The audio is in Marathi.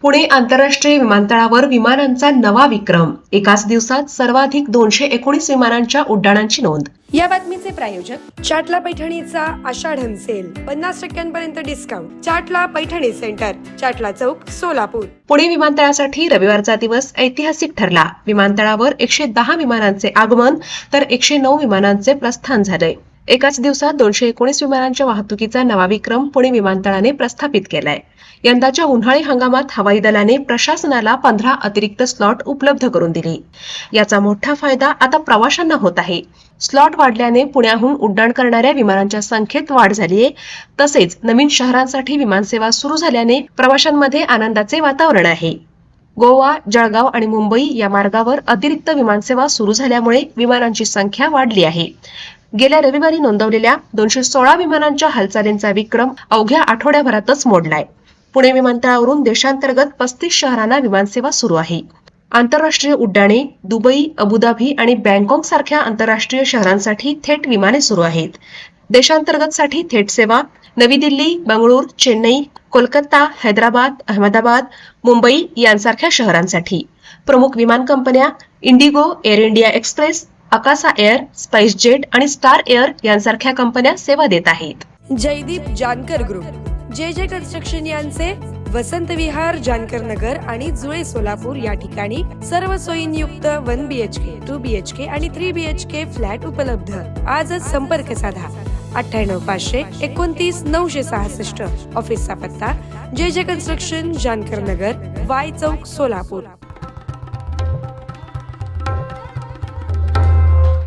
पुणे आंतरराष्ट्रीय विमानतळावर विमानांचा नवा विक्रम। एकाच दिवसात सर्वाधिक 219 विमानांच्या उड्डाणांची नोंद। या बातमीचे प्रायोजक चाटला पैठणीचा आषाढन सेल 50% डिस्काउंट। चाटला पैठणी सेंटर, चाटला चौक, सोलापूर। पुणे विमानतळासाठी रविवारचा दिवस ऐतिहासिक ठरला। विमानतळावर 110 विमानांचे आगमन तर 109 विमानांचे प्रस्थान झाले। एकाच दिवसात 219 विमानांच्या वाहतुकीचा नवा विक्रम पुणे विमानतळाने प्रस्थापित केलाय। यंदाच्या उन्हाळी हंगामात हवाई दलाने प्रशासनाला 15 अतिरिक्त स्लॉट उपलब्ध करून दिले। याचा मोठा फायदा आता प्रवाशांना होत आहे। स्लॉट वाढल्याने पुण्याहून उड्डाण करणाऱ्या विमानांच्या संख्येत वाढ झालीये। तसेच नवीन शहरांसाठी विमानसेवा सुरू झाल्याने प्रवाशांमध्ये आनंदाचे वातावरण आहे। गोवा, जळगाव आणि मुंबई या मार्गावर अतिरिक्त विमानसेवा सुरू झाल्यामुळे विमानांची संख्या वाढली आहे। गेल्या रविवारी नोंदवलेल्या 216 विमानांच्या हालचालींचा विक्रम अवघ्या आठवड्याभरातच मोडलाय। पुणे विमानतळावरून देशांतर्गत 35 शहरांना विमानसेवा सुरू आहे। आंतरराष्ट्रीय उड्डाणे दुबई, अबुधाबी आणि बँकॉक सारख्या आंतरराष्ट्रीय शहरांसाठी थेट विमाने सुरू आहेत। देशांतर्गतसाठी थेट सेवा नवी दिल्ली, बंगळूर, चेन्नई, कोलकाता, हैदराबाद, अहमदाबाद, मुंबई यांसारख्या शहरांसाठी। प्रमुख विमान कंपन्या Indigo, air India express, Akasa air, spice jet आणि स्टार एअर यांसारख्या कंपन्या सेवा देत आहेत। जयदीप जानकर ग्रुप, जे कन्स्ट्रक्शन यांचे वसंत विहार, जानकर नगर आणि जुळे, सोलापूर या ठिकाणी सर्व सोयींयुक्त 1 BHK, 2 BHK आणि 3 BHK फ्लॅट उपलब्ध। आजच संपर्क साधा 98 500 29 966। ऑफिसचा पत्ता जे कन्स्ट्रक्शन, जानकर नगर, वाय चौक, सोलापूर।